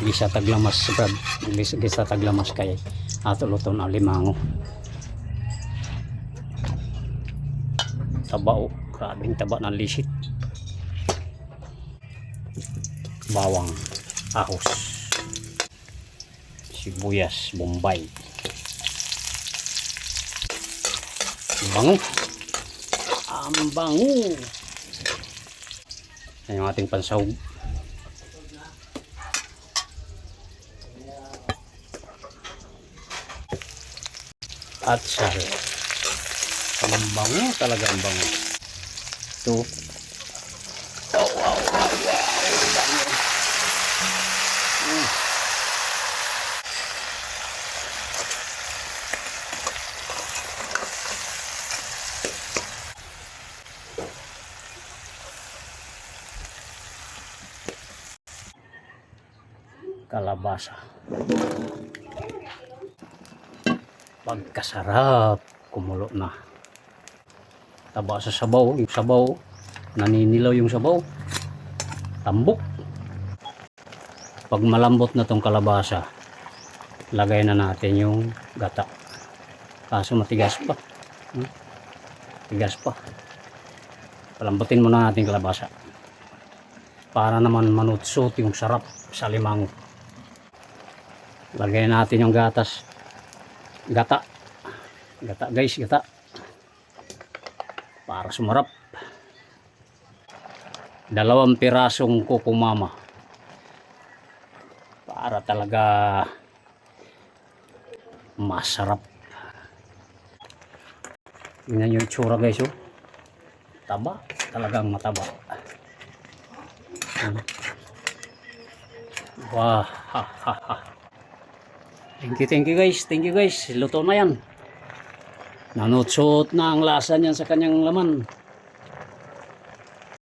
gisa taglamas brad, gisa taglamas kay ato luton ang limango. Taba, grabing taba ng lisit. Bawang, ahos, sibuyas bombay, bango, ang bango. Yan yung ating pansahog. At sal. Ang bango talaga, ang bango. Ito. Wow, wow, wow, wow. Bango. Kalabasa. Pagkasarap, kumulo na. Taba sa sabaw, yung sabaw, naninilaw yung sabaw. Tambok. Pag malambot na tong kalabasa, lagay na natin yung gata. Kaso matigas pa. Tigas pa. Palambutin muna natin kalabasa. Para naman manutsot yung sarap sa limango. Lagay natin yung gatas. Gata guys, gata para sumarap. 2 pirasong kukumama para talaga masarap. Tingnan nyo yung tsura guys, oh. Taba, talagang mataba. Wah, ha ha ha. Thank you guys, thank you guys. Luto na yan. Nanutsot na ang lasa niyan sa kanyang laman.